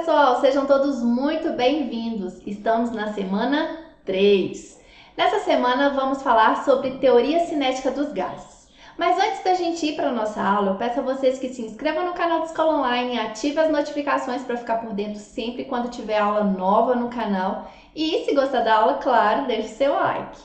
pessoal, sejam todos muito bem-vindos. Estamos na semana 3. Nessa semana vamos falar sobre teoria cinética dos gases. Mas antes da gente ir para a nossa aula, eu peço a vocês que se inscrevam no canal do Escola Online, ativem as notificações para ficar por dentro sempre quando tiver aula nova no canal. E se gostar da aula, claro, deixe seu like.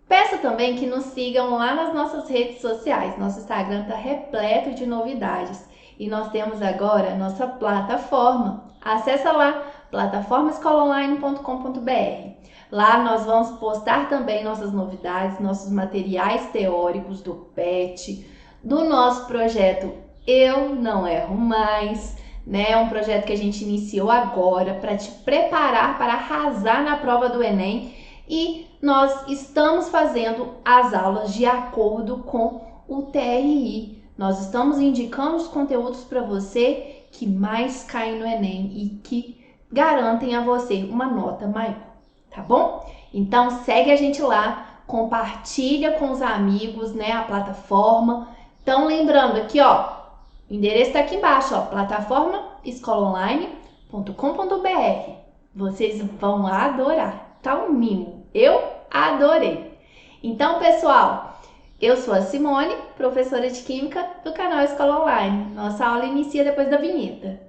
Peço também que nos sigam lá nas nossas redes sociais. Nosso Instagram está repleto de novidades. E nós temos agora nossa plataforma. Acesse lá, plataformaescolaonline.com.br. Lá nós vamos postar também nossas novidades, nossos materiais teóricos do PET, do nosso projeto Eu Não Erro Mais, né? É um projeto que a gente iniciou agora para te preparar para arrasar na prova do Enem. E nós estamos fazendo as aulas de acordo com o TRI. Nós estamos indicando os conteúdos para você que mais caem no Enem e que garantem a você uma nota maior, tá bom? Então segue a gente lá, compartilha com os amigos, né, a plataforma. Então lembrando aqui, ó, o endereço tá aqui embaixo, ó, plataformaescolaonline.com.br. Vocês vão adorar, tá um mimo. Eu adorei. Então, pessoal, eu sou a Simone, professora de Química do canal Escola Online. Nossa aula inicia depois da vinheta.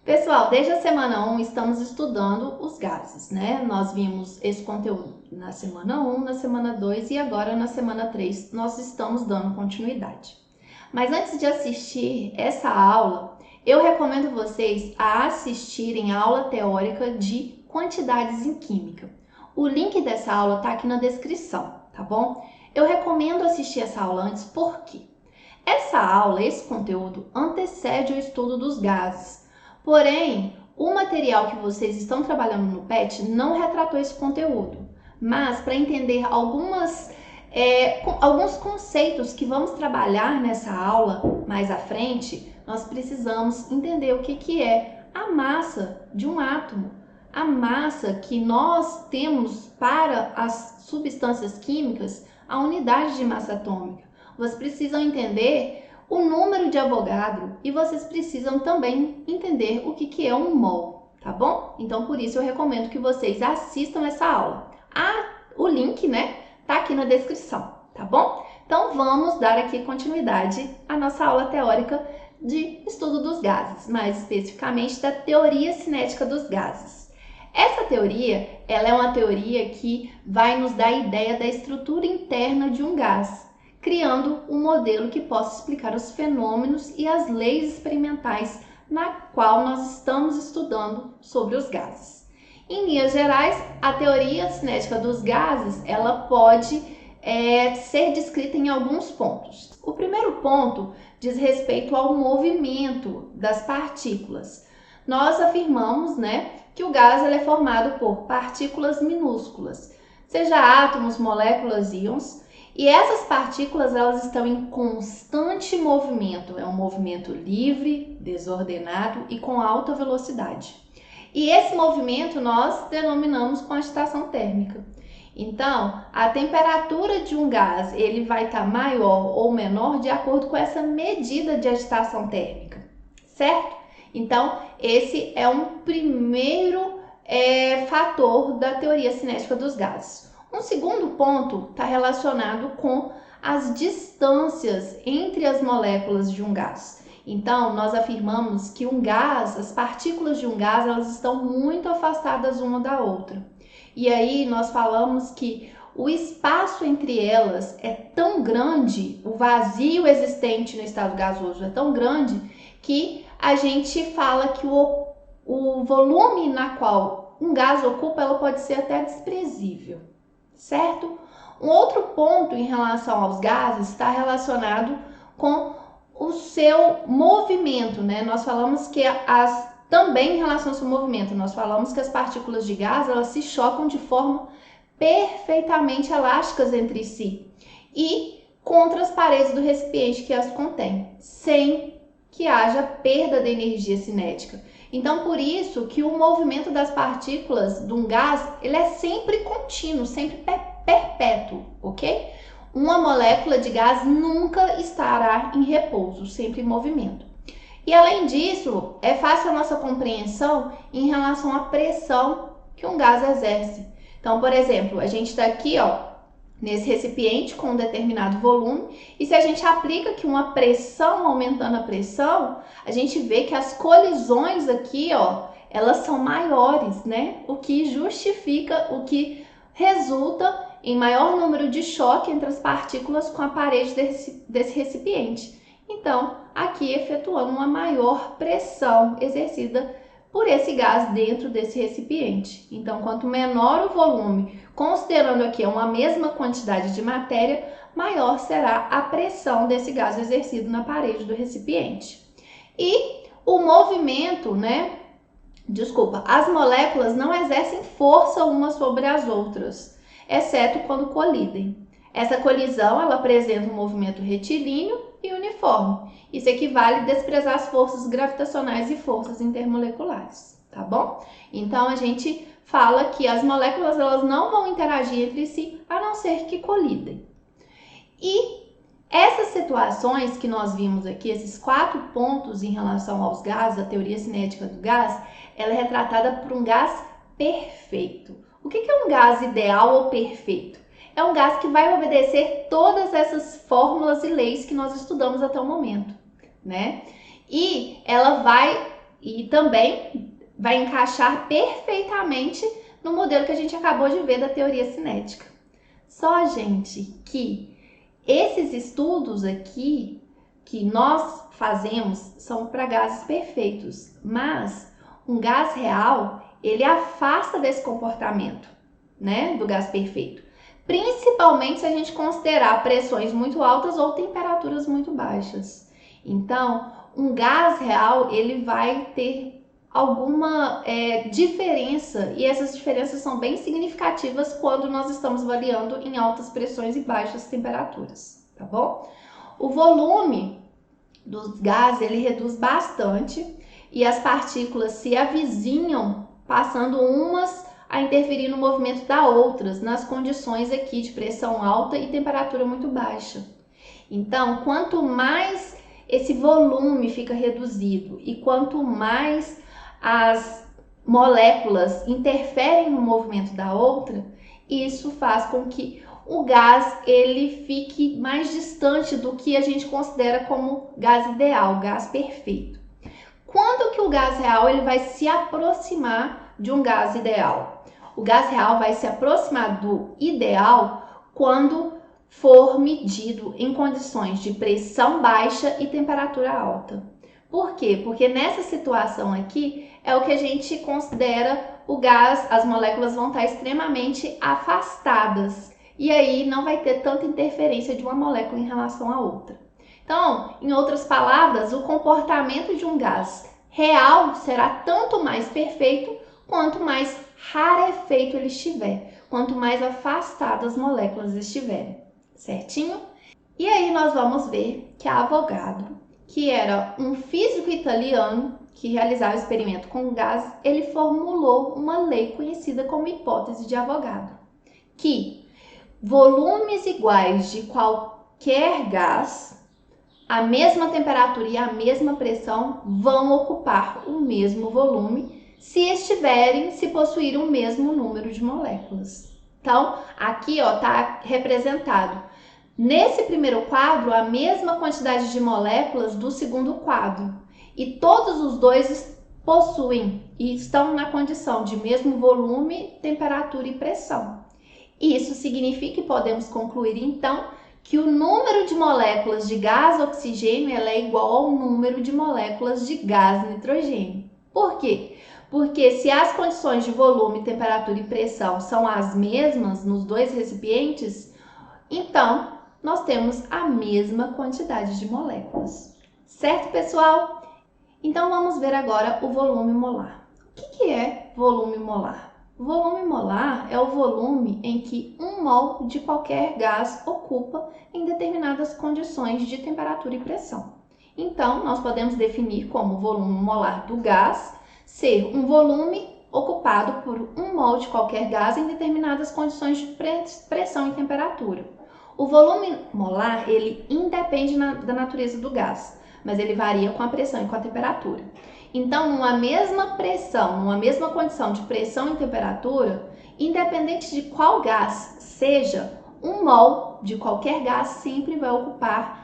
Pessoal, desde a semana 1 estamos estudando os gases, né? Nós vimos esse conteúdo na semana 1, na semana 2 e agora na semana 3 nós estamos dando continuidade. Mas antes de assistir essa aula, eu recomendo vocês a assistirem a aula teórica de quantidades em química. O link dessa aula está aqui na descrição, tá bom? Eu recomendo assistir essa aula antes porque essa aula, esse conteúdo, antecede o estudo dos gases. Porém, o material que vocês estão trabalhando no PET não retratou esse conteúdo. Mas, para entender alguns conceitos que vamos trabalhar nessa aula mais à frente, nós precisamos entender o que é a massa de um átomo. A massa que nós temos para as substâncias químicas, a unidade de massa atômica. Vocês precisam entender o número de Avogadro e vocês precisam também entender o que é um mol, tá bom? Então, por isso eu recomendo que vocês assistam essa aula. O link, né, tá aqui na descrição, tá bom? Então, vamos dar aqui continuidade à nossa aula teórica de estudo dos gases, mais especificamente da teoria cinética dos gases. Essa teoria, ela é uma teoria que vai nos dar a ideia da estrutura interna de um gás, criando um modelo que possa explicar os fenômenos e as leis experimentais na qual nós estamos estudando sobre os gases. Em linhas gerais, a teoria cinética dos gases, ela pode ser descrita em alguns pontos. O primeiro ponto diz respeito ao movimento das partículas. Nós afirmamos, né, que o gás ele é formado por partículas minúsculas, seja átomos, moléculas, íons. E essas partículas, elas estão em constante movimento, é um movimento livre, desordenado e com alta velocidade. E esse movimento nós denominamos com agitação térmica. Então, a temperatura de um gás, ele vai estar maior ou menor de acordo com essa medida de agitação térmica, certo? Então, esse é um primeiro fator da teoria cinética dos gases. Um segundo ponto está relacionado com as distâncias entre as moléculas de um gás. Então, nós afirmamos que um gás, as partículas de um gás, elas estão muito afastadas uma da outra. E aí nós falamos que o espaço entre elas é tão grande, o vazio existente no estado gasoso é tão grande, que a gente fala que o volume na qual um gás ocupa, ela pode ser até desprezível. Certo? Um outro ponto em relação aos gases está relacionado com o seu movimento, né? Nós falamos que também em relação ao seu movimento, nós falamos que as partículas de gás, elas se chocam de forma perfeitamente elásticas entre si e contra as paredes do recipiente que as contém, sem que haja perda de energia cinética. Então, por isso que o movimento das partículas de um gás, ele é sempre contínuo, sempre perpétuo, ok? Uma molécula de gás nunca estará em repouso, sempre em movimento. E além disso, é fácil a nossa compreensão em relação à pressão que um gás exerce. Então, por exemplo, a gente está aqui, nesse recipiente com um determinado volume, e se a gente aplica aqui uma pressão, aumentando a pressão, a gente vê que as colisões aqui, elas são maiores, né? O que justifica, o que resulta em maior número de choque entre as partículas com a parede desse recipiente. Então, aqui efetuando uma maior pressão exercida por esse gás dentro desse recipiente. Então, quanto menor o volume, considerando aqui uma mesma quantidade de matéria, maior será a pressão desse gás exercido na parede do recipiente. E o movimento, as moléculas não exercem força umas sobre as outras, exceto quando colidem. Essa colisão, ela apresenta um movimento retilíneo e uniforme. Isso equivale a desprezar as forças gravitacionais e forças intermoleculares, tá bom? Então, a gente fala que as moléculas elas não vão interagir entre si, a não ser que colidem. E essas situações que nós vimos aqui, esses 4 pontos em relação aos gases, a teoria cinética do gás, ela é retratada por um gás perfeito. O que é um gás ideal ou perfeito? É um gás que vai obedecer todas essas fórmulas e leis que nós estudamos até o momento, né? E também vai encaixar perfeitamente no modelo que a gente acabou de ver da teoria cinética. Só, gente, que esses estudos aqui que nós fazemos são para gases perfeitos, mas um gás real, ele afasta desse comportamento, né, do gás perfeito. Principalmente se a gente considerar pressões muito altas ou temperaturas muito baixas. Então, um gás real, ele vai ter alguma diferença, e essas diferenças são bem significativas quando nós estamos avaliando em altas pressões e baixas temperaturas, tá bom? O volume dos gases, ele reduz bastante e as partículas se avizinham, passando umas a interferir no movimento das outras, nas condições aqui de pressão alta e temperatura muito baixa. Então, quanto mais esse volume fica reduzido e quanto mais as moléculas interferem no movimento da outra, isso faz com que o gás ele fique mais distante do que a gente considera como gás ideal, gás perfeito. Quando que o gás real ele vai se aproximar de um gás ideal? O gás real vai se aproximar do ideal quando for medido em condições de pressão baixa e temperatura alta. Por quê? Porque nessa situação aqui é o que a gente considera o gás, as moléculas vão estar extremamente afastadas e aí não vai ter tanta interferência de uma molécula em relação à outra. Então, em outras palavras, o comportamento de um gás real será tanto mais perfeito quanto mais rarefeito ele estiver, quanto mais afastadas as moléculas estiverem, certinho? E aí nós vamos ver que Avogadro, que era um físico italiano que realizava experimento com gás, ele formulou uma lei conhecida como hipótese de Avogadro, que volumes iguais de qualquer gás, a mesma temperatura e a mesma pressão vão ocupar o mesmo volume se possuírem o mesmo número de moléculas. Então, aqui está representado nesse primeiro quadro a mesma quantidade de moléculas do segundo quadro. E todos os dois possuem e estão na condição de mesmo volume, temperatura e pressão. Isso significa que podemos concluir então que o número de moléculas de gás oxigênio é igual ao número de moléculas de gás nitrogênio. Por quê? Porque se as condições de volume, temperatura e pressão são as mesmas nos dois recipientes, então nós temos a mesma quantidade de moléculas. Certo, pessoal? Então vamos ver agora o volume molar. O que é volume molar? Volume molar é o volume em que 1 mol de qualquer gás ocupa em determinadas condições de temperatura e pressão. Então, nós podemos definir como o volume molar do gás ser um volume ocupado por 1 mol de qualquer gás em determinadas condições de pressão e temperatura. O volume molar, ele independe da natureza do gás, mas ele varia com a pressão e com a temperatura. Então, numa mesma pressão, numa mesma condição de pressão e temperatura, independente de qual gás seja, 1 mol de qualquer gás sempre vai ocupar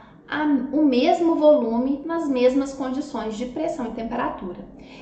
o mesmo volume nas mesmas condições de pressão e temperatura.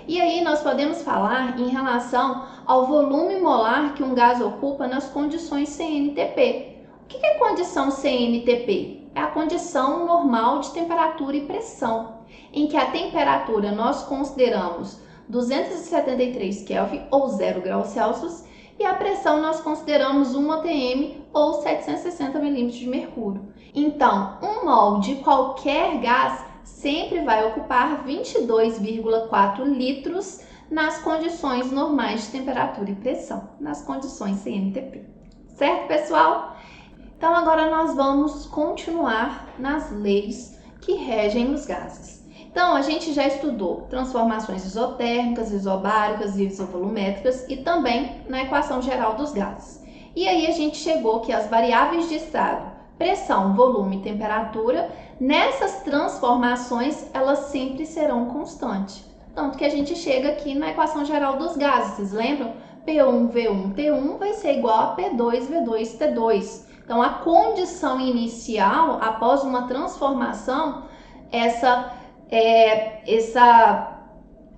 E aí nós podemos falar em relação ao volume molar que um gás ocupa nas condições CNTP. O que é condição CNTP? É a condição normal de temperatura e pressão, em que a temperatura nós consideramos 273 Kelvin ou 0 graus Celsius e a pressão nós consideramos 1 atm ou 760 milímetros de mercúrio. Então, 1 mol de qualquer gás sempre vai ocupar 22,4 litros nas condições normais de temperatura e pressão, nas condições CNTP. Certo, pessoal? Então, agora nós vamos continuar nas leis que regem os gases. Então, a gente já estudou transformações isotérmicas, isobáricas e isovolumétricas e também na equação geral dos gases. E aí a gente chegou que as variáveis de estado, pressão, volume e temperatura, nessas transformações, elas sempre serão constantes. Tanto que a gente chega aqui na equação geral dos gases, vocês lembram? P1V1T1 vai ser igual a P2V2T2. Então, a condição inicial, após uma transformação,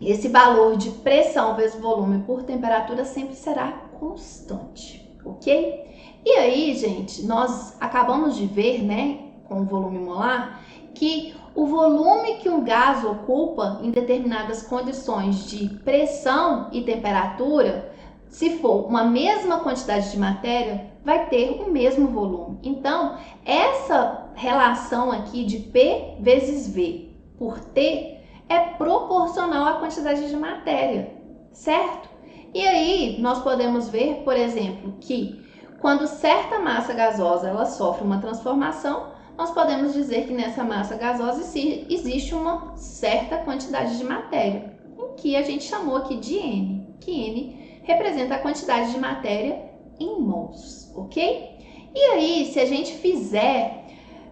esse valor de pressão vezes volume por temperatura sempre será constante, ok? E aí, gente, nós acabamos de ver, né, com o volume molar, que o volume que um gás ocupa em determinadas condições de pressão e temperatura, se for uma mesma quantidade de matéria, vai ter o mesmo volume. Então, essa relação aqui de P vezes V por T é proporcional à quantidade de matéria, certo? E aí, nós podemos ver, por exemplo, que quando certa massa gasosa ela sofre uma transformação, nós podemos dizer que nessa massa gasosa existe uma certa quantidade de matéria, em que a gente chamou aqui de N, que N representa a quantidade de matéria em mols, ok? E aí, se a gente fizer,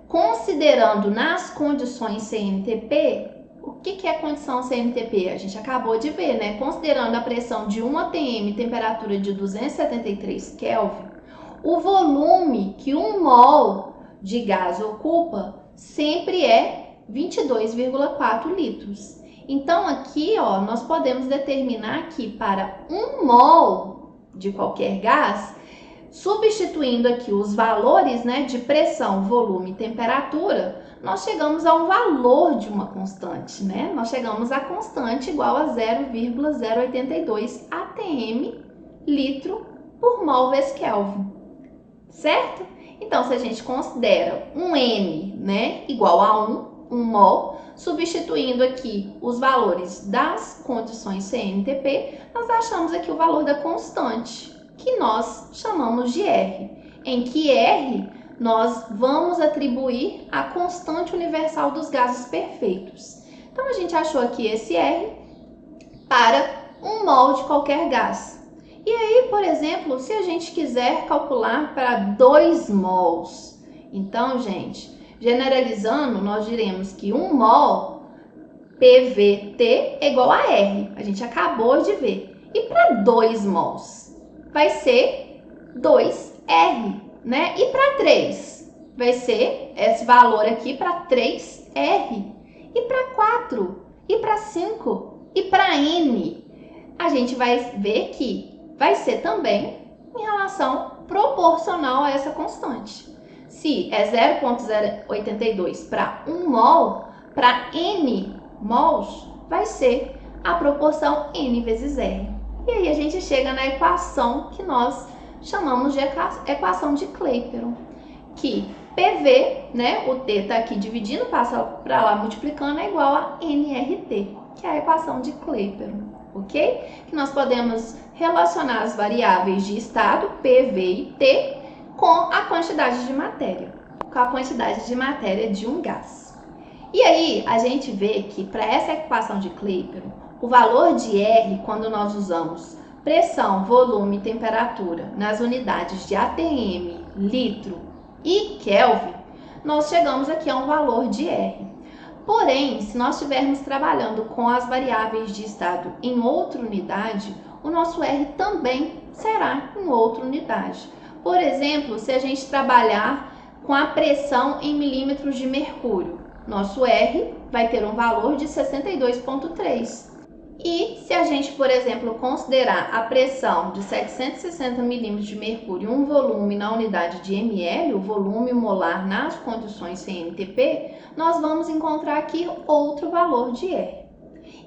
considerando nas condições CNTP, o que é a condição CNTP? A gente acabou de ver, né? Considerando a pressão de 1 atm, temperatura de 273 Kelvin, o volume que 1 mol de gás ocupa sempre é 22,4 litros. Então, aqui, ó, nós podemos determinar que para 1 mol de qualquer gás, substituindo aqui os valores, né, de pressão, volume e temperatura, nós chegamos a um valor de uma constante, né? Nós chegamos a constante igual a 0,082 atm litro por mol vezes Kelvin, certo? Então, se a gente considera um N, né, igual a 1 mol, substituindo aqui os valores das condições CNTP, nós achamos aqui o valor da constante, que nós chamamos de R, em que R nós vamos atribuir a constante universal dos gases perfeitos. Então, a gente achou aqui esse R para 1 mol de qualquer gás. E aí, por exemplo, se a gente quiser calcular para 2 mols, então, gente, generalizando, nós diremos que 1 mol PVT é igual a R. A gente acabou de ver. E para 2 mols? Vai ser 2R, né? E para 3? Vai ser esse valor aqui para 3R. E para 4? E para 5? E para N? A gente vai ver que vai ser também em relação proporcional a essa constante. Se é 0,082 para 1 mol, para N mols, vai ser a proporção N vezes R. E aí a gente chega na equação que nós chamamos de equação de Clapeyron, que PV, né, o T está aqui dividindo, passa para lá multiplicando, é igual a nRT, que é a equação de Clapeyron, ok? Que nós podemos relacionar as variáveis de estado, PV e T, com a quantidade de matéria, de um gás. E aí, a gente vê que para essa equação de Clapeyron, o valor de R, quando nós usamos pressão, volume e temperatura nas unidades de ATM, litro e Kelvin, nós chegamos aqui a um valor de R. Porém, se nós estivermos trabalhando com as variáveis de estado em outra unidade, o nosso R também será em outra unidade. Por exemplo, se a gente trabalhar com a pressão em milímetros de mercúrio, nosso R vai ter um valor de 62,3. E se a gente, por exemplo, considerar a pressão de 760 milímetros de mercúrio, um volume na unidade de ml, o volume molar nas condições CMTP, nós vamos encontrar aqui outro valor de R.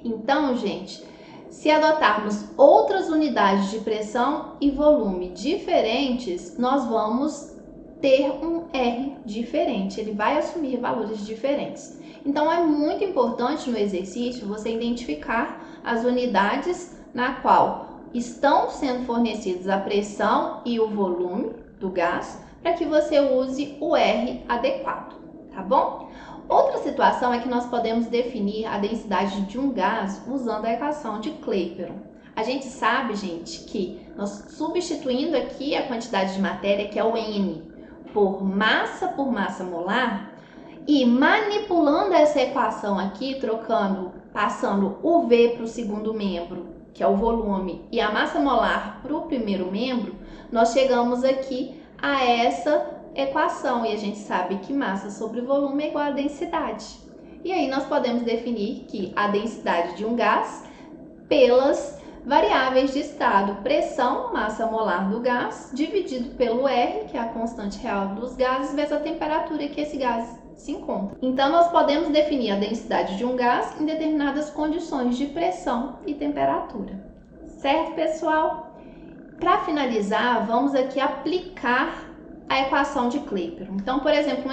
Então, gente, se adotarmos outras unidades de pressão e volume diferentes, nós vamos ter um R diferente, ele vai assumir valores diferentes. Então, é muito importante no exercício você identificar as unidades na qual estão sendo fornecidos a pressão e o volume do gás, para que você use o R adequado, tá bom? Outra situação é que nós podemos definir a densidade de um gás usando a equação de Clapeyron. A gente sabe, gente, que nós substituindo aqui a quantidade de matéria, que é o N, por massa molar, e manipulando essa equação aqui, passando o V para o segundo membro, que é o volume, e a massa molar para o primeiro membro, nós chegamos aqui a essa equação. E a gente sabe que massa sobre volume é igual a densidade. E aí nós podemos definir que a densidade de um gás pelas variáveis de estado, pressão, massa molar do gás, dividido pelo R, que é a constante real dos gases, vezes a temperatura que esse gás se encontra. Então, nós podemos definir a densidade de um gás em determinadas condições de pressão e temperatura. Certo, pessoal? Para finalizar, vamos aqui aplicar a equação de Clapeyron. Então, por exemplo,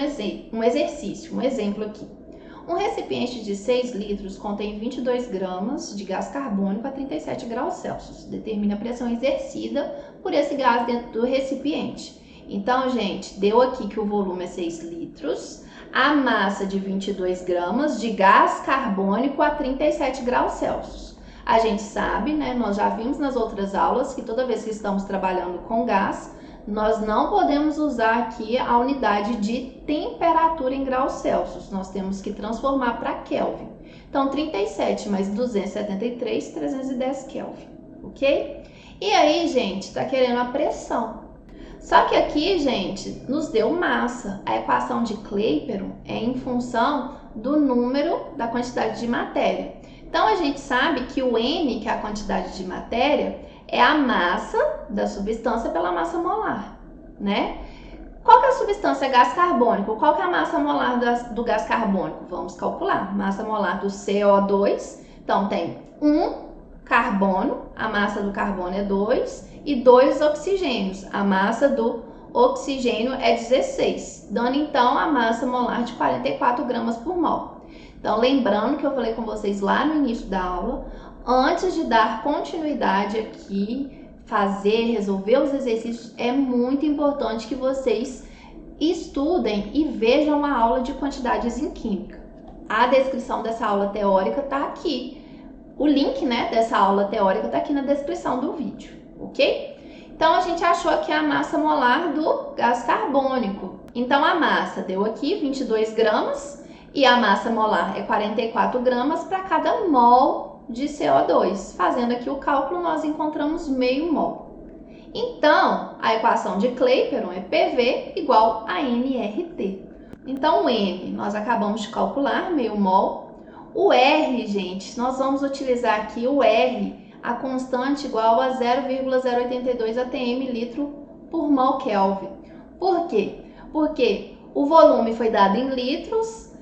um exemplo aqui. Um recipiente de 6 litros contém 22 gramas de gás carbônico a 37 graus Celsius. Determina a pressão exercida por esse gás dentro do recipiente. Então, gente, deu aqui que o volume é 6 litros, a massa de 22 gramas de gás carbônico a 37 graus Celsius. A gente sabe, né, nós já vimos nas outras aulas que toda vez que estamos trabalhando com gás, nós não podemos usar aqui a unidade de temperatura em graus Celsius. Nós temos que transformar para Kelvin. Então, 37 mais 273, 310 Kelvin, ok? E aí, gente, está querendo a pressão. Só que aqui, gente, nos deu massa. A equação de Clapeyron é em função do número da quantidade de matéria. Então, a gente sabe que o N, que é a quantidade de matéria, é a massa da substância pela massa molar, né? Qual que é a substância? Gás carbônico. Qual que é a massa molar do gás carbônico? Vamos calcular. Massa molar do CO2. Então, tem 1 carbono, a massa do carbono é 2, e 2 oxigênios. A massa do oxigênio é 16, dando então a massa molar de 44 gramas por mol. Então, lembrando que eu falei com vocês lá no início da aula, antes de dar continuidade aqui, resolver os exercícios, é muito importante que vocês estudem e vejam a aula de quantidades em química. A descrição dessa aula teórica está aqui. O link, né, dessa aula teórica está aqui na descrição do vídeo, ok? Então, a gente achou aqui a massa molar do gás carbônico. Então, a massa deu aqui 22 gramas e a massa molar é 44 gramas para cada mol de CO2. Fazendo aqui o cálculo, nós encontramos meio mol. Então, a equação de Clapeyron é PV igual a nRT. Então, o N nós acabamos de calcular, meio mol. O R, gente, nós vamos utilizar aqui o R, a constante igual a 0,082 atm litro por mol Kelvin. Por quê? Porque o volume foi dado em litros,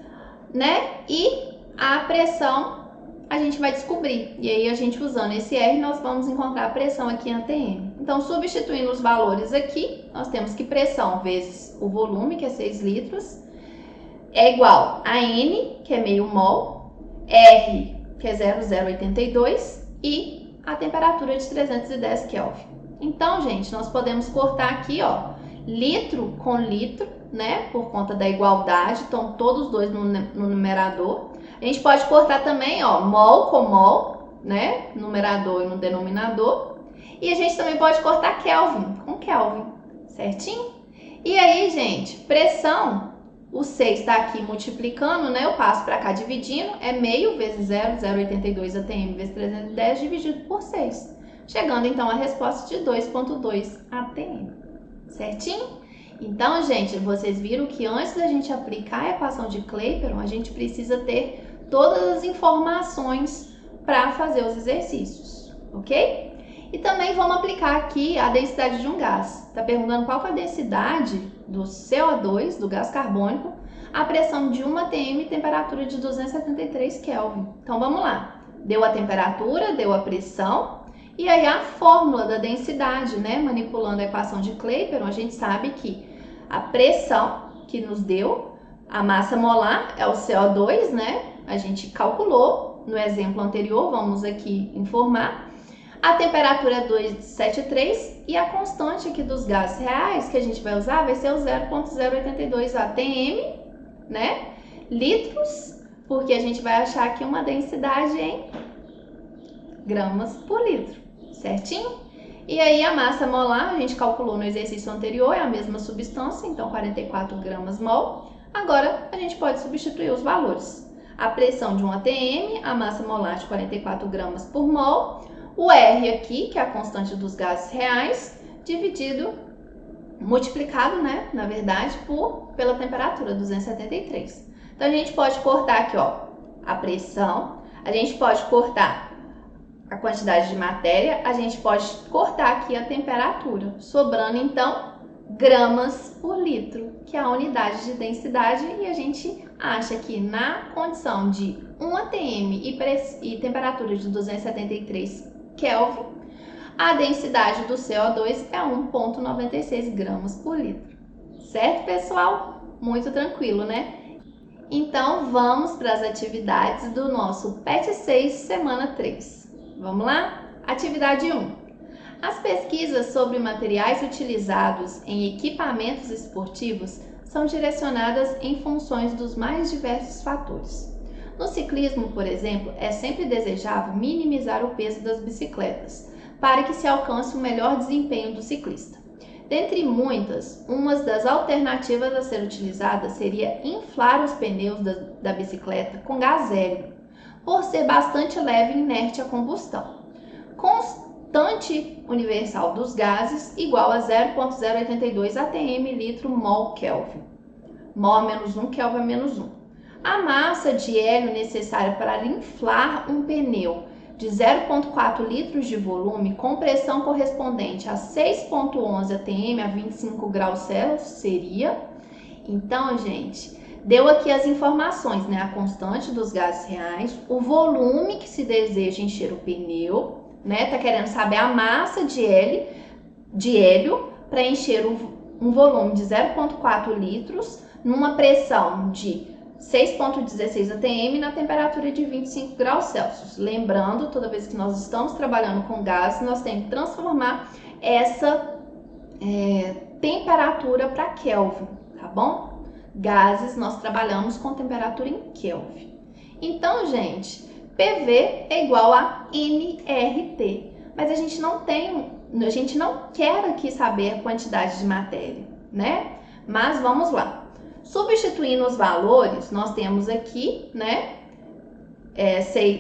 né? E a pressão a gente vai descobrir. E aí, a gente usando esse R, nós vamos encontrar a pressão aqui em atm. Então, substituindo os valores aqui, nós temos que pressão vezes o volume, que é 6 litros, é igual a N, que é meio mol, R, que é 0,082, e a temperatura de 310 Kelvin. Então, gente, nós podemos cortar aqui, ó, litro com litro, né? Por conta da igualdade, estão todos dois no numerador. A gente pode cortar também, ó, mol com mol, né? Numerador e no denominador. E a gente também pode cortar Kelvin com Kelvin, certinho? E aí, gente, pressão, o 6 está aqui multiplicando, né? Eu passo para cá dividindo, é meio vezes 0,082 atm vezes 310 dividido por 6. Chegando, então, a resposta de 2,2 atm, certinho? Então, gente, vocês viram que antes da gente aplicar a equação de Clapeyron, a gente precisa ter todas as informações para fazer os exercícios, ok? E também vamos aplicar aqui a densidade de um gás. Está perguntando qual que é a densidade do CO2, do gás carbônico, a pressão de 1 atm e temperatura de 273 Kelvin. Então, vamos lá. Deu a temperatura, deu a pressão. E aí a fórmula da densidade, né? Manipulando a equação de Clapeyron, a gente sabe que a pressão que nos deu, a massa molar é o CO2, né? A gente calculou no exemplo anterior, vamos aqui informar. A temperatura é 273 e a constante aqui dos gases reais que a gente vai usar vai ser o 0,082 atm, né? Litros, porque a gente vai achar aqui uma densidade em gramas por litro, certinho? E aí a massa molar, a gente calculou no exercício anterior, é a mesma substância, então 44 gramas mol. Agora a gente pode substituir os valores. A pressão de 1 atm, a massa molar de 44 gramas por mol, o R aqui, que é a constante dos gases reais, multiplicado, né, na verdade, pela temperatura, 273. Então a gente pode cortar aqui, ó, a pressão, a gente pode cortar a quantidade de matéria, a gente pode cortar aqui a temperatura, sobrando então gramas por litro, que é a unidade de densidade, e a gente acha que na condição de 1 atm e temperatura de 273 Kelvin, a densidade do CO2 é 1,96 gramas por litro. Certo, pessoal? Muito tranquilo, né? Então, vamos para as atividades do nosso PET 6, semana 3. Vamos lá? Atividade 1. As pesquisas sobre materiais utilizados em equipamentos esportivos são direcionadas em funções dos mais diversos fatores. No ciclismo, por exemplo, é sempre desejável minimizar o peso das bicicletas, para que se alcance o melhor desempenho do ciclista. Dentre muitas, uma das alternativas a ser utilizada seria inflar os pneus da bicicleta com gás hélio, por ser bastante leve e inerte à combustão. Constante universal dos gases igual a 0,082 atm litro mol Kelvin. Mol menos 1, Kelvin menos 1. A massa de hélio necessária para inflar um pneu de 0,4 litros de volume com pressão correspondente a 6,11 atm a 25 graus Celsius seria... Então, gente, deu aqui as informações, né? A constante dos gases reais, o volume que se deseja encher o pneu, né? Tá querendo saber a massa de hélio para encher um volume de 0,4 litros numa pressão de 6,16 atm na temperatura de 25 graus Celsius. Lembrando, toda vez que nós estamos trabalhando com gás, nós temos que transformar essa temperatura para Kelvin, tá bom? Gases, nós trabalhamos com temperatura em Kelvin. Então, gente, PV é igual a nRT, mas a gente não quer aqui saber a quantidade de matéria, né? Mas vamos lá. Substituindo os valores, nós temos aqui, né,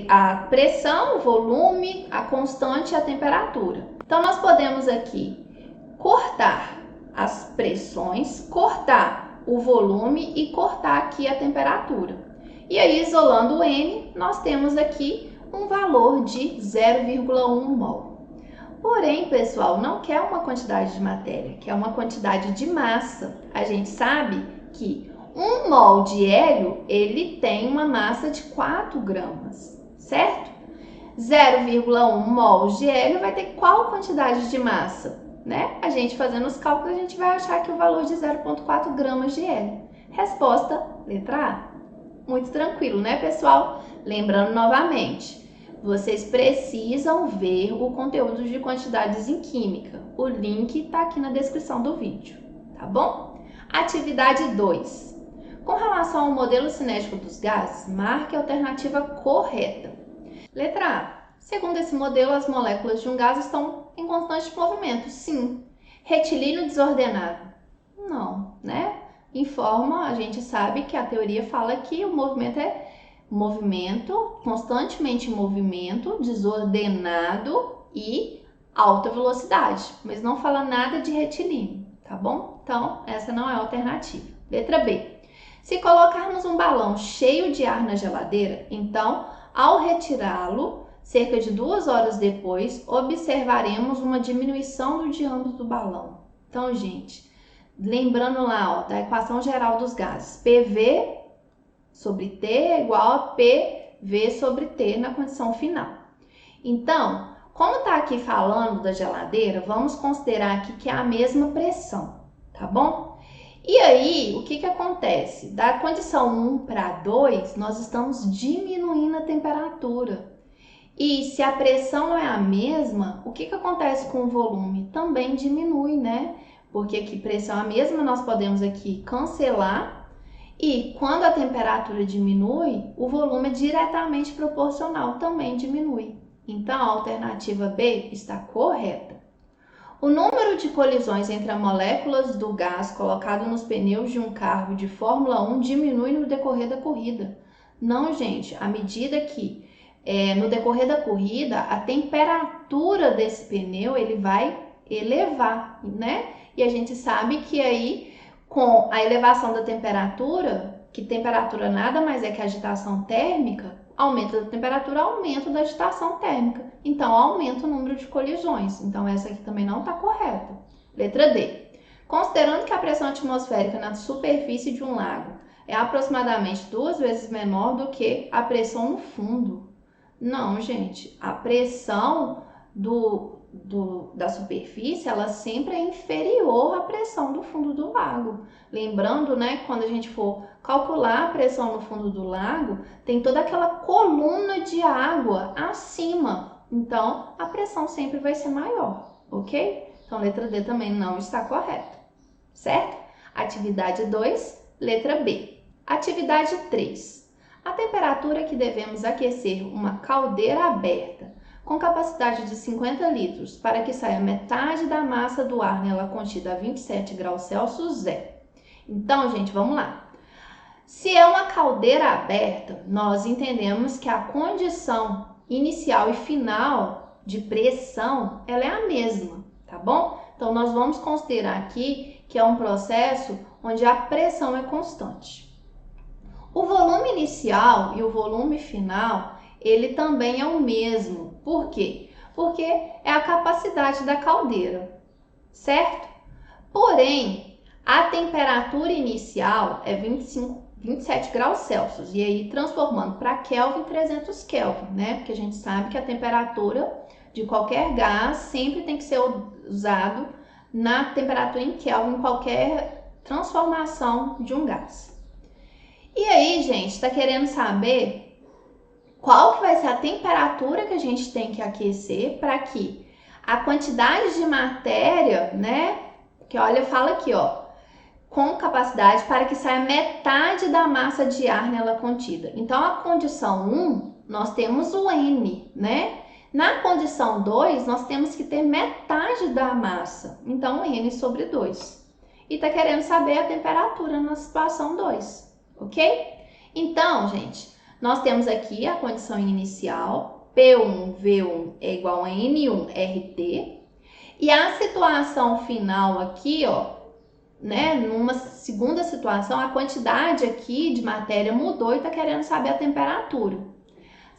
a pressão, o volume, a constante e a temperatura. Então, nós podemos aqui cortar as pressões, cortar o volume e cortar aqui a temperatura. E aí, isolando o N, nós temos aqui um valor de 0,1 mol. Porém, pessoal, não quer uma quantidade de matéria, quer uma quantidade de massa. A gente sabe que 1 mol de hélio, ele tem uma massa de 4 gramas, certo? 0,1 mol de hélio vai ter qual quantidade de massa, né? A gente fazendo os cálculos, a gente vai achar que o valor de 0,4 gramas de hélio. Resposta, letra A. Muito tranquilo, né, pessoal? Lembrando novamente, vocês precisam ver o conteúdo de quantidades em química. O link está aqui na descrição do vídeo, tá bom? Atividade 2. Com relação ao modelo cinético dos gases, marque a alternativa correta. Letra A. Segundo esse modelo, as moléculas de um gás estão em constante movimento. Sim. Retilíneo desordenado? Não, né? Informa, a gente sabe que a teoria fala que o movimento é movimento, constantemente em movimento, desordenado e alta velocidade, mas não fala nada de retilíneo, tá bom? Então, essa não é a alternativa. Letra B. Se colocarmos um balão cheio de ar na geladeira, então, ao retirá-lo, cerca de 2 horas depois, observaremos uma diminuição do diâmetro do balão. Então, gente, lembrando lá, ó, da equação geral dos gases, PV sobre T é igual a PV sobre T na condição final. Então, como está aqui falando da geladeira, vamos considerar aqui que é a mesma pressão, tá bom? E aí, o que acontece? Da condição 1 para 2, nós estamos diminuindo a temperatura. E se a pressão é a mesma, o que acontece com o volume? Também diminui, né? Porque aqui pressão é a mesma, nós podemos aqui cancelar. E quando a temperatura diminui, o volume é diretamente proporcional, também diminui. Então, a alternativa B está correta. O número de colisões entre as moléculas do gás colocado nos pneus de um carro de Fórmula 1 diminui no decorrer da corrida. Não, gente, à medida que no decorrer da corrida, a temperatura desse pneu ele vai elevar, né? E a gente sabe que aí, com a elevação da temperatura, que temperatura nada mais é que agitação térmica, aumento da temperatura, aumento da agitação térmica. Então, aumenta o número de colisões. Então, essa aqui também não está correta. Letra D. Considerando que a pressão atmosférica na superfície de um lago é aproximadamente 2 vezes menor do que a pressão no fundo. Não, gente. A pressão da superfície, ela sempre é inferior à pressão do fundo do lago. Lembrando, né, quando a gente for calcular a pressão no fundo do lago, tem toda aquela coluna de água acima. Então, a pressão sempre vai ser maior, ok? Então, letra D também não está correta, certo? Atividade 2, letra B. Atividade 3. A temperatura que devemos aquecer uma caldeira aberta com capacidade de 50 litros para que saia metade da massa do ar nela contida a 27 graus Celsius é. Então, gente, vamos lá. Se é uma caldeira aberta, nós entendemos que a condição inicial e final de pressão, ela é a mesma, tá bom? Então, nós vamos considerar aqui que é um processo onde a pressão é constante. O volume inicial e o volume final, ele também é o mesmo. Por quê? Porque é a capacidade da caldeira, certo? Porém, a temperatura inicial é 27 graus Celsius. E aí, transformando para Kelvin, 300 Kelvin, né? Porque a gente sabe que a temperatura de qualquer gás sempre tem que ser usado na temperatura em Kelvin, qualquer transformação de um gás. E aí, gente, está querendo saber qual que vai ser a temperatura que a gente tem que aquecer para que a quantidade de matéria, né? Que olha, fala aqui, ó, com capacidade para que saia metade da massa de ar nela contida. Então, a condição 1, nós temos o N, né? Na condição 2, nós temos que ter metade da massa. Então, N sobre 2. E está querendo saber a temperatura na situação 2. Ok? Então, gente, nós temos aqui a condição inicial, P1V1 é igual a N1RT, e a situação final aqui, ó, né, numa segunda situação, a quantidade aqui de matéria mudou e está querendo saber a temperatura.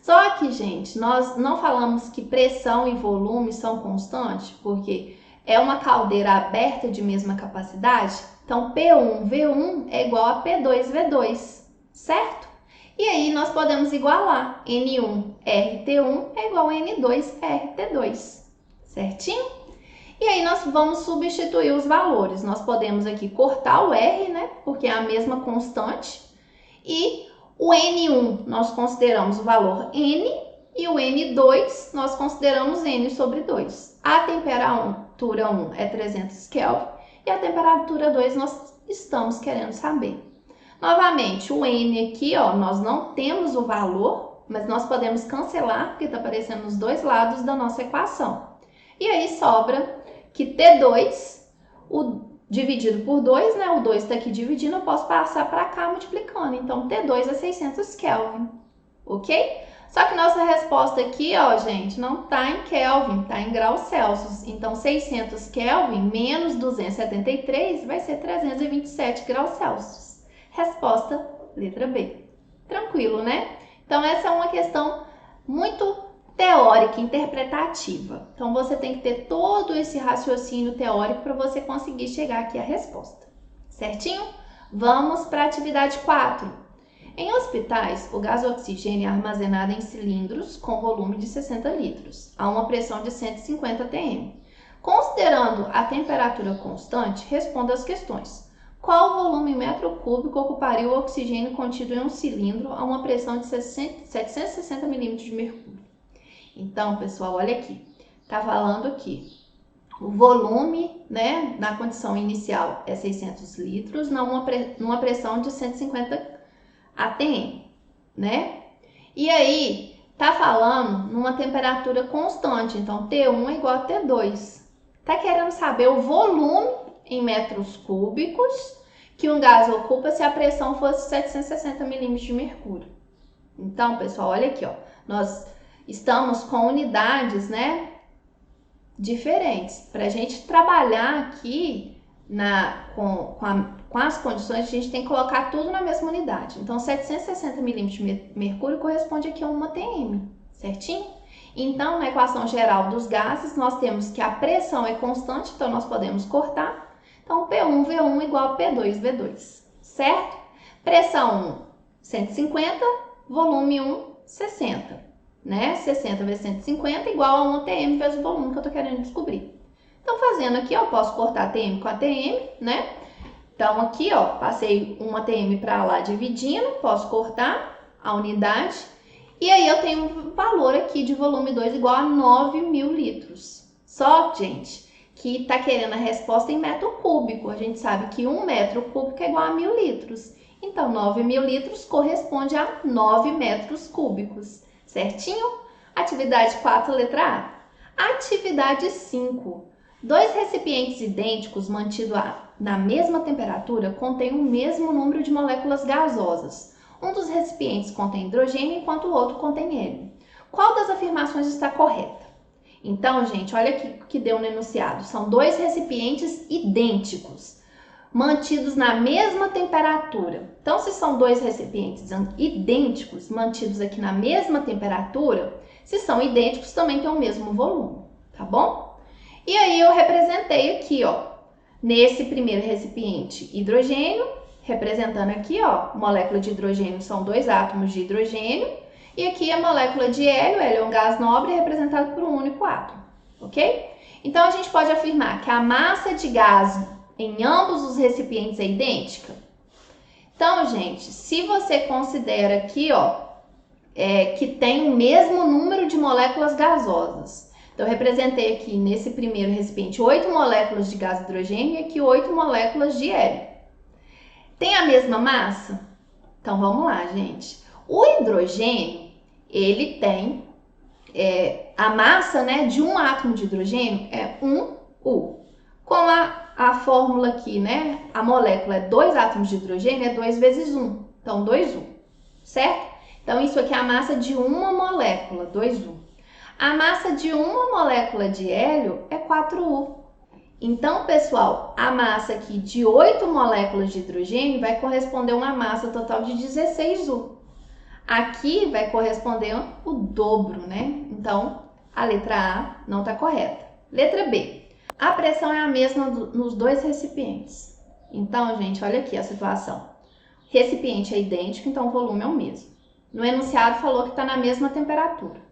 Só que, gente, nós não falamos que pressão e volume são constantes, porque é uma caldeira aberta de mesma capacidade. Então, P1V1 é igual a P2V2, certo? E aí, nós podemos igualar. N1RT1 é igual a N2RT2, certinho? E aí, nós vamos substituir os valores. Nós podemos aqui cortar o R, né? Porque é a mesma constante. E o N1, nós consideramos o valor N. E o N2, nós consideramos N sobre 2. A temperatura 1 é 300 Kelvin. E a temperatura 2 nós estamos querendo saber. Novamente, o N aqui, ó, nós não temos o valor, mas nós podemos cancelar, porque está aparecendo nos dois lados da nossa equação. E aí sobra que T2, dividido por 2, né? O 2 está aqui dividindo, eu posso passar para cá multiplicando. Então, T2 é 600 Kelvin, ok? Só que nossa resposta aqui, ó, gente, não está em Kelvin, está em graus Celsius. Então, 600 Kelvin menos 273 vai ser 327 graus Celsius. Resposta, letra B. Tranquilo, né? Então, essa é uma questão muito teórica, interpretativa. Então, você tem que ter todo esse raciocínio teórico para você conseguir chegar aqui à resposta. Certinho? Vamos para a atividade 4. Em hospitais, o gás oxigênio é armazenado em cilindros com volume de 60 litros, a uma pressão de 150 atm. Considerando a temperatura constante, responda as questões. Qual volume em metro cúbico ocuparia o oxigênio contido em um cilindro a uma pressão de 760 milímetros de mercúrio? Então, pessoal, olha aqui. Tá falando aqui. O volume, né, na condição inicial é 600 litros, numa pressão de 150 atm, né? E aí, tá falando numa temperatura constante, então T1 é igual a T2. Tá querendo saber o volume em metros cúbicos que um gás ocupa se a pressão fosse 760 milímetros de mercúrio. Então, pessoal, olha aqui, ó. Nós estamos com unidades, né, diferentes. Para a gente trabalhar aqui com as condições, a gente tem que colocar tudo na mesma unidade. Então, 760 milímetros de mercúrio corresponde aqui a 1 atm, certinho? Então, na equação geral dos gases, nós temos que a pressão é constante, então nós podemos cortar. Então, P1V1 igual a P2V2, certo? Pressão 1, 150, volume 1, 60, né? 60 vezes 150 igual a 1 atm vezes o volume que eu tô querendo descobrir. Então, fazendo aqui, eu posso cortar atm com atm, né? Então, aqui, ó, passei 1 atm para lá dividindo, posso cortar a unidade. E aí, eu tenho um valor aqui de volume 2 igual a 9.000 litros. Só, gente, que tá querendo a resposta em metro cúbico. A gente sabe que 1 metro cúbico é igual a 1.000 litros. Então, 9.000 litros corresponde a 9 metros cúbicos. Certinho? Atividade 4, letra A. Atividade 5. 2 recipientes idênticos mantidos na mesma temperatura contêm o mesmo número de moléculas gasosas. Um dos recipientes contém hidrogênio enquanto o outro contém hélio. Qual das afirmações está correta? Então, gente, olha aqui o que deu no enunciado. São 2 recipientes idênticos, mantidos na mesma temperatura. Então, se são 2 recipientes idênticos, mantidos aqui na mesma temperatura, se são idênticos, também tem o mesmo volume, tá bom? E aí, eu representei aqui, ó, nesse primeiro recipiente, hidrogênio, representando aqui, ó, molécula de hidrogênio são 2 átomos de hidrogênio, e aqui a molécula de hélio é um gás nobre representado por um único átomo, ok? Então, a gente pode afirmar que a massa de gás em ambos os recipientes é idêntica? Então, gente, se você considera aqui, ó, que tem o mesmo número de moléculas gasosas. Então, eu representei aqui nesse primeiro recipiente 8 moléculas de gás hidrogênio e aqui 8 moléculas de hélio. Tem a mesma massa? Então, vamos lá, gente. O hidrogênio, ele tem a massa, né, de um átomo de hidrogênio é 1U. Com a fórmula aqui, né, a molécula é 2 átomos de hidrogênio, é 2 vezes 1. Então, 2U, certo? Então, isso aqui é a massa de uma molécula, 2U. A massa de uma molécula de hélio é 4U. Então, pessoal, a massa aqui de 8 moléculas de hidrogênio vai corresponder a uma massa total de 16U. Aqui vai corresponder o dobro, né? Então, a letra A não está correta. Letra B. A pressão é a mesma nos 2 recipientes. Então, gente, olha aqui a situação. Recipiente é idêntico, então o volume é o mesmo. No enunciado falou que está na mesma temperatura.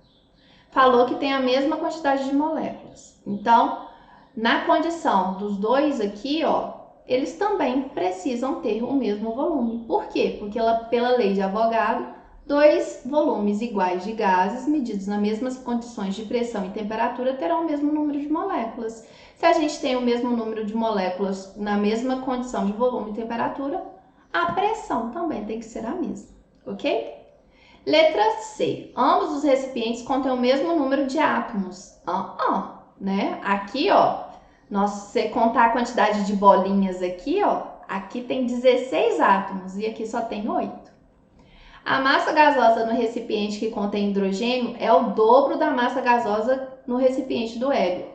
Falou que tem a mesma quantidade de moléculas. Então, na condição dos 2 aqui, ó, eles também precisam ter o mesmo volume. Por quê? Porque pela lei de Avogadro, Dois volumes iguais de gases medidos nas mesmas condições de pressão e temperatura terão o mesmo número de moléculas. Se a gente tem o mesmo número de moléculas na mesma condição de volume e temperatura, a pressão também tem que ser a mesma, ok? Letra C. Ambos os recipientes contêm o mesmo número de átomos. Né? Aqui, ó, você contar a quantidade de bolinhas aqui, ó, aqui tem 16 átomos e aqui só tem 8. A massa gasosa no recipiente que contém hidrogênio é o dobro da massa gasosa no recipiente do hélio.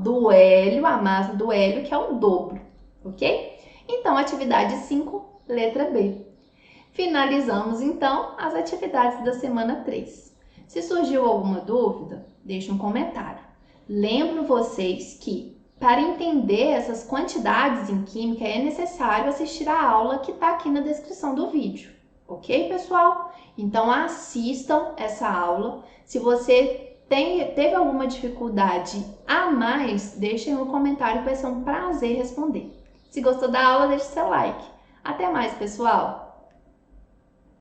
Do hélio, a massa do hélio que é o dobro, ok? Então, atividade 5, letra B. Finalizamos, então, as atividades da semana 3. Se surgiu alguma dúvida, deixe um comentário. Lembro vocês que, para entender essas quantidades em química, é necessário assistir a aula que está aqui na descrição do vídeo. Ok, pessoal? Então, assistam essa aula. Se você teve alguma dificuldade a mais, deixem no comentário que vai ser um prazer responder. Se gostou da aula, deixe seu like. Até mais, pessoal!